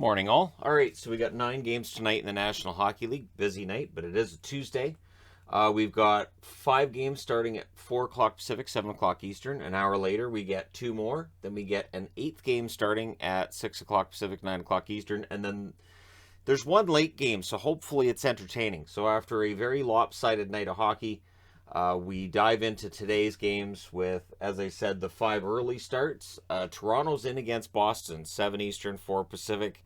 Morning, all. All right, so we got 9 games tonight in the National Hockey League. Busy night, but it is a Tuesday. We've got 5 games starting at 4 o'clock Pacific, 7 o'clock Eastern. An hour later, we get 2 more. Then we get an 8th game starting at 6 o'clock Pacific, 9 o'clock Eastern. And then there's one late game, so hopefully it's entertaining. So after a very lopsided night of hockey, we dive into today's games with, as I said, the 5 early starts. Toronto's in against Boston, 7 Eastern, 4 Pacific.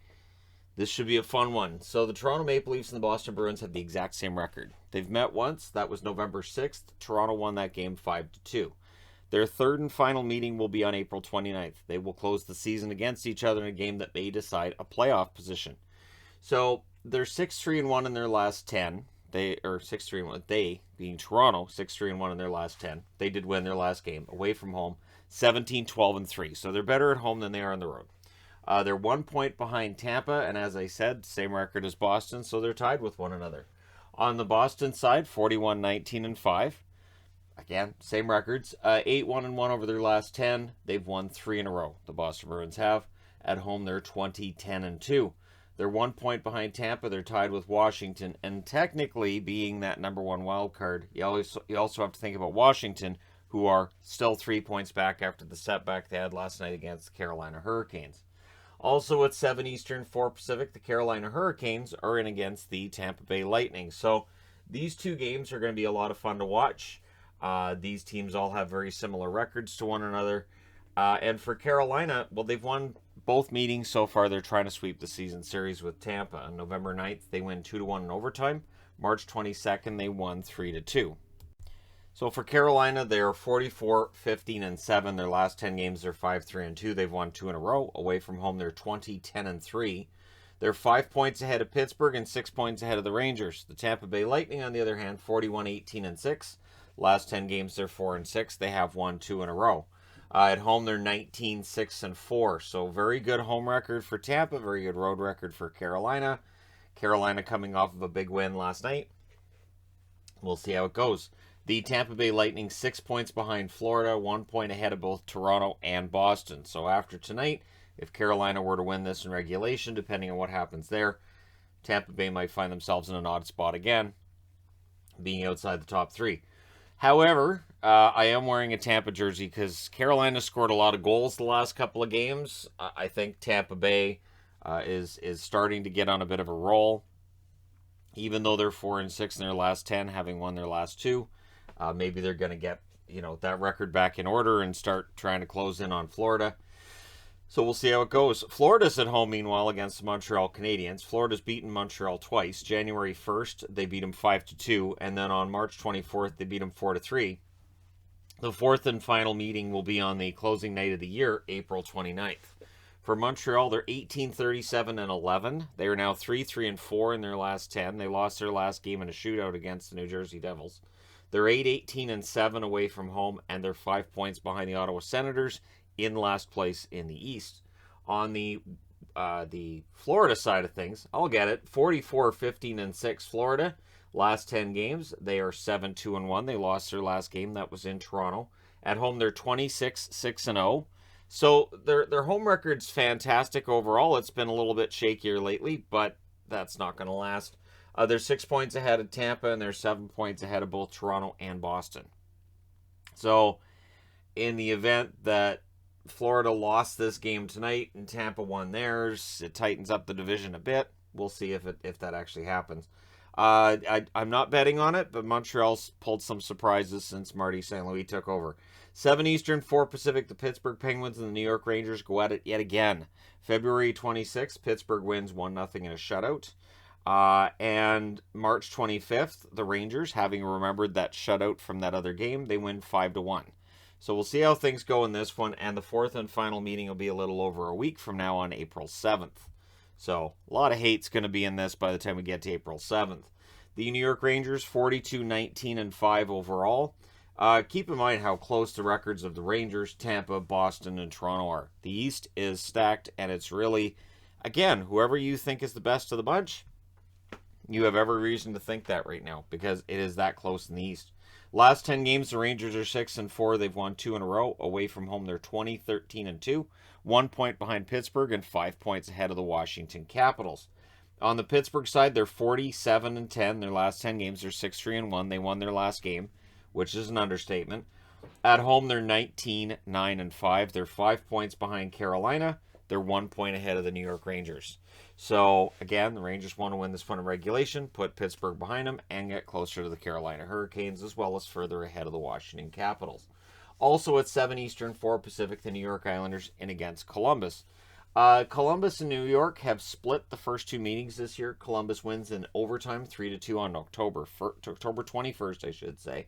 This should be a fun one. So the Toronto Maple Leafs and the Boston Bruins have the exact same record. They've met once. That was November 6th. Toronto won that game 5-2. Their third and final meeting will be on April 29th. They will close the season against each other in a game that may decide a playoff position. So they're 6-3-1 in their last 10. They being Toronto, 6-3-1 in their last 10. They did win their last game away from home, 17-12-3. So they're better at home than they are on the road. They're 1 point behind Tampa, and as I said, same record as Boston, so they're tied with one another. On the Boston side, 41-19-5. Again, same records. 8-1-1 over their last 10. They've won 3 in a row. The Boston Bruins have. At home, they're 20-10-2. They're 1 point behind Tampa. They're tied with Washington, and technically, being that number 1 wild card, you also have to think about Washington, who are still 3 points back after the setback they had last night against the Carolina Hurricanes. Also at 7 Eastern, 4 Pacific, the Carolina Hurricanes are in against the Tampa Bay Lightning. So these 2 games are going to be a lot of fun to watch. These teams all have very similar records to one another. And for Carolina, well, they've won both meetings so far. They're trying to sweep the season series with Tampa. On November 9th, they win 2-1 in overtime. March 22nd, they won 3-2. So for Carolina, they're 44-15-7. Their last 10 games, they're 5-3-2. They've won 2 in a row. Away from home, they're 20-10-3. They're 5 points ahead of Pittsburgh and 6 points ahead of the Rangers. The Tampa Bay Lightning, on the other hand, 41-18-6. Last 10 games, they're 4-6. They have won 2 in a row. At home, they're 19-6-4. So very good home record for Tampa. Very good road record for Carolina. Carolina coming off of a big win last night. We'll see how it goes. The Tampa Bay Lightning 6 points behind Florida, 1 point ahead of both Toronto and Boston. So after tonight, if Carolina were to win this in regulation, depending on what happens there, Tampa Bay might find themselves in an odd spot again, being outside the top 3. However, I am wearing a Tampa jersey because Carolina scored a lot of goals the last couple of games. I think Tampa Bay is starting to get on a bit of a roll, even though they're 4-6 in their last 10, having won their last 2. Maybe they're going to get, that record back in order and start trying to close in on Florida. So we'll see how it goes. Florida's at home, meanwhile, against the Montreal Canadiens. Florida's beaten Montreal twice. January 1st, they beat them 5-2, and then on March 24th, they beat them 4-3. The 4th and final meeting will be on the closing night of the year, April 29th. For Montreal, they're 18-37-11. They are now 3-3-4 in their last 10. They lost their last game in a shootout against the New Jersey Devils. They're 8-18-7 away from home, and they're 5 points behind the Ottawa Senators in last place in the East. On the Florida side of things, I'll get it. 44-15-6 Florida. Last 10 games, they are 7-2-1. They lost their last game. That was in Toronto. At home, they're 26-6-0. So their home record's fantastic overall. It's been a little bit shakier lately, but that's not going to last. They're 6 points ahead of Tampa, and they're 7 points ahead of both Toronto and Boston. So, in the event that Florida lost this game tonight and Tampa won theirs, it tightens up the division a bit. We'll see if that actually happens. I'm not betting on it, but Montreal's pulled some surprises since Marty St. Louis took over. 7 Eastern, 4 Pacific, the Pittsburgh Penguins and the New York Rangers go at it yet again. February 26th, Pittsburgh wins 1-0 in a shutout. And March 25th, the Rangers, having remembered that shutout from that other game, they win 5-1. So we'll see how things go in this one, and the 4th and final meeting will be a little over a week from now on April 7th. So a lot of hate's going to be in this by the time we get to April 7th. The New York Rangers, 42-19-5 overall. Keep in mind how close the records of the Rangers, Tampa, Boston, and Toronto are. The East is stacked, and it's really, again, whoever you think is the best of the bunch, you have every reason to think that right now because it is that close in the East. Last 10 games, the Rangers are 6-4. They've won 2 in a row. Away from home, they're 20-13-2. 1 point behind Pittsburgh, and 5 points ahead of the Washington Capitals. On the Pittsburgh side, they're 47-10. Their last 10 games, they're 6-3-1. They won their last game, which is an understatement. At home, they're 19-9-5. They're 5 points behind Carolina. They're 1 point ahead of the New York Rangers. So, again, the Rangers want to win this one in regulation, put Pittsburgh behind them, and get closer to the Carolina Hurricanes, as well as further ahead of the Washington Capitals. Also at 7 Eastern, 4 Pacific, the New York Islanders in against Columbus. Columbus and New York have split the first 2 meetings this year. Columbus wins in overtime 3-2 on October 21st, I should say.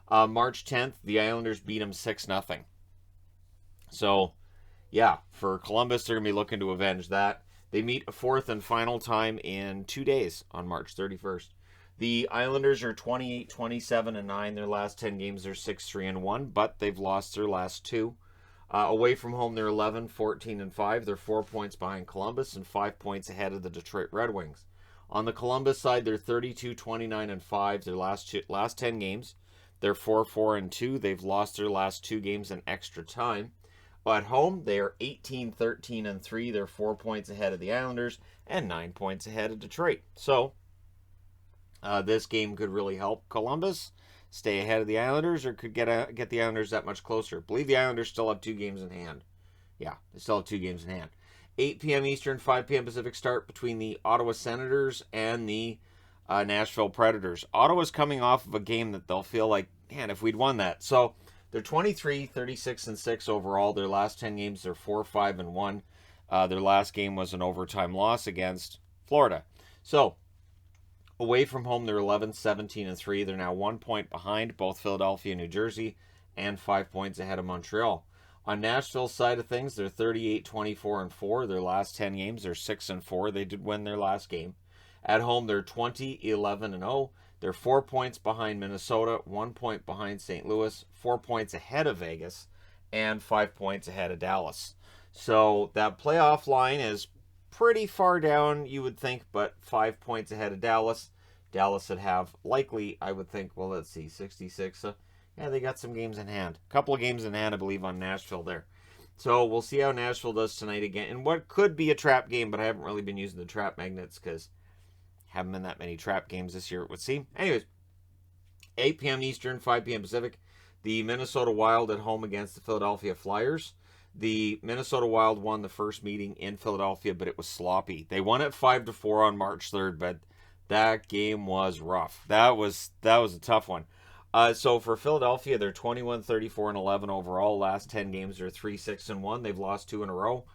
March 10th, the Islanders beat them 6-0. So, yeah, for Columbus, they're going to be looking to avenge that. They meet a 4th and final time in 2 days on March 31st. The Islanders are 28-27-9. Their last 10 games are 6-3-1, but they've lost their last 2. Away from home, they're 11-14-5. They're 4 points behind Columbus and 5 points ahead of the Detroit Red Wings. On the Columbus side, they're 32-29-5. Their last 10 games, they're 4-4-2. They've lost their last 2 games in extra time. At home, they are 18-13-3. They're 4 points ahead of the Islanders and 9 points ahead of Detroit. So, this game could really help Columbus stay ahead of the Islanders, or could get the Islanders that much closer. I believe the Islanders still have 2 games in hand. Yeah, they still have 2 games in hand. 8 p.m. Eastern, 5 p.m. Pacific start between the Ottawa Senators and the Nashville Predators. Ottawa's coming off of a game that they'll feel like, man, if we'd won that. So, they're 23-36-6 overall. Their last 10 games, they're 4-5-1. Their last game was an overtime loss against Florida. So, away from home, they're 11-17-3. They're now 1 point behind both Philadelphia and New Jersey, and 5 points ahead of Montreal. On Nashville's side of things, they're 38-24-4. Their last 10 games, they're 6-4. They did win their last game. At home, they're 20-11-0. They're 4 points behind Minnesota, 1 point behind St. Louis, 4 points ahead of Vegas, and 5 points ahead of Dallas. So that playoff line is pretty far down, you would think, but 5 points ahead of Dallas. Dallas would have likely, I would think, well, let's see, 66. Yeah, they got some games in hand. A couple of games in hand, I believe, on Nashville there. So we'll see how Nashville does tonight again. And what could be a trap game, but I haven't really been using the trap magnets because haven't been that many trap games this year, it would seem. Anyways, 8 p.m. Eastern, 5 p.m. Pacific. The Minnesota Wild at home against the Philadelphia Flyers. The Minnesota Wild won the first meeting in Philadelphia, but it was sloppy. They won it 5-4 on March 3rd, but that game was rough. That was a tough one. So for Philadelphia, they're 21-34-11 overall. Last 10 games, they're 3-6-1. They've lost 2 in a row.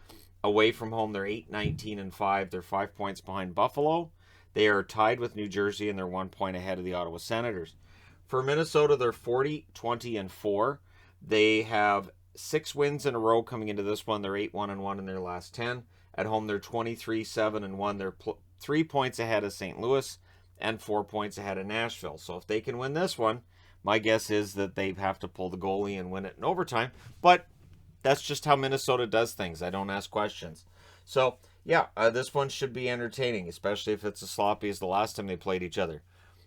Away from home, they're 8-19-5. They're 5 points behind Buffalo. They are tied with New Jersey, and they're 1 point ahead of the Ottawa Senators. For Minnesota, they're 40-20-4. They have 6 wins in a row coming into this one. They're 8-1-1 in their last 10. At home, they're 23-7-1. They're 3 points ahead of St. Louis and 4 points ahead of Nashville. So if they can win this one, my guess is that they have to pull the goalie and win it in overtime. But that's just how Minnesota does things. I don't ask questions. So, yeah, this one should be entertaining, especially if it's as sloppy as the last time they played each other.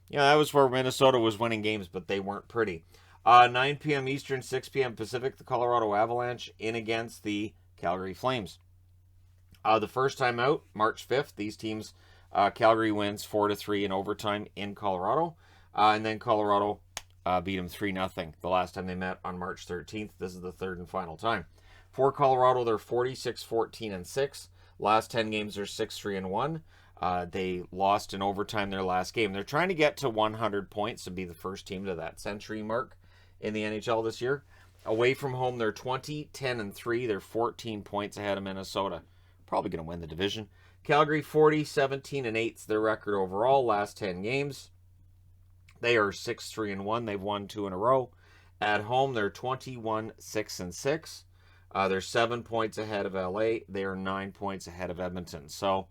Yeah, that was where Minnesota was winning games, but they weren't pretty. 9 p.m. Eastern, 6 p.m. Pacific, the Colorado Avalanche in against the Calgary Flames. The first time out, March 5th, these teams, Calgary wins 4-3 in overtime in Colorado. And then Colorado beat them 3-0 the last time they met on March 13th. This is the third and final time. For Colorado, they're 46-14-6. Last 10 games are 6-3-1. They lost in overtime their last game. They're trying to get to 100 points to be the first team to that century mark in the NHL this year. Away from home, they're 20-10-3. They're 14 points ahead of Minnesota. Probably going to win the division. Calgary 40-17-8 is their record overall. Last 10 games, they are 6-3-1. They've won 2 in a row. At home, they're 21-6-6. They're 7 points ahead of LA. They are 9 points ahead of Edmonton. So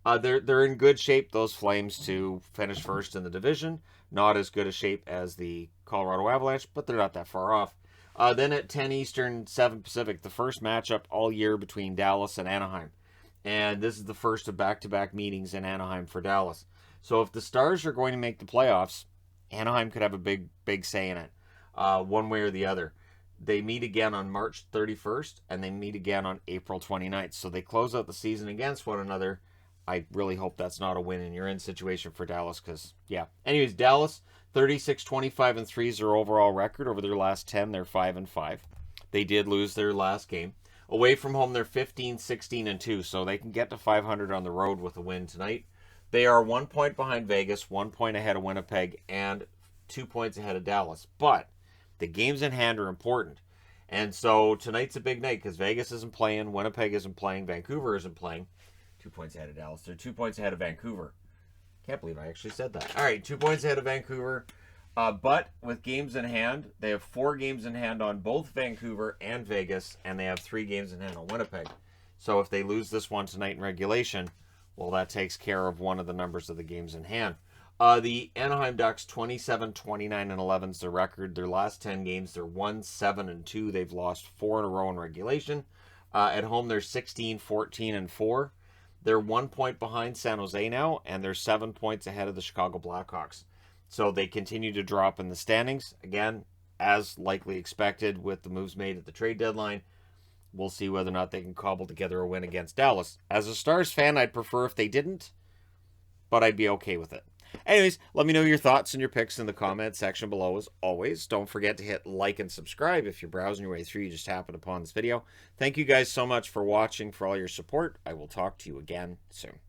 they're in good shape, those Flames, to finish first in the division. Not as good a shape as the Colorado Avalanche, but they're not that far off. Then at 10 Eastern, 7 Pacific, the first matchup all year between Dallas and Anaheim. And this is the first of back-to-back meetings in Anaheim for Dallas. So if the Stars are going to make the playoffs, Anaheim could have a big say in it, one way or the other. They meet again on March 31st, and they meet again on April 29th. So they close out the season against one another. I really hope that's not a win and you're in situation for Dallas because, yeah. Anyways, Dallas, 36-25-3 is their overall record. Over their last 10, they're 5-5. They did lose their last game. Away from home, they're 15-16-2, so they can get to 500 on the road with a win tonight. They are 1 point behind Vegas, 1 point ahead of Winnipeg, and 2 points ahead of Dallas. But the games in hand are important. And so tonight's a big night because Vegas isn't playing, Winnipeg isn't playing, Vancouver isn't playing. 2 points ahead of Dallas. They're 2 points ahead of Vancouver. Can't believe I actually said that. All right, 2 points ahead of Vancouver. But with games in hand, they have 4 games in hand on both Vancouver and Vegas, and they have 3 games in hand on Winnipeg. So if they lose this one tonight in regulation, well, that takes care of one of the numbers of the games in hand. The Anaheim Ducks, 27-29-11 is their record. Their last 10 games, they're 1-7-2. They've lost 4 in a row in regulation. At home, they're 16-14-4. They're 1 point behind San Jose now, and they're 7 points ahead of the Chicago Blackhawks. So they continue to drop in the standings. Again, as likely expected with the moves made at the trade deadline. We'll see whether or not they can cobble together a win against Dallas. As a Stars fan, I'd prefer if they didn't, but I'd be okay with it. Anyways, let me know your thoughts and your picks in the comments section below as always. Don't forget to hit like and subscribe if you're browsing your way through. You just happened upon this video. Thank you guys so much for watching, for all your support. I will talk to you again soon.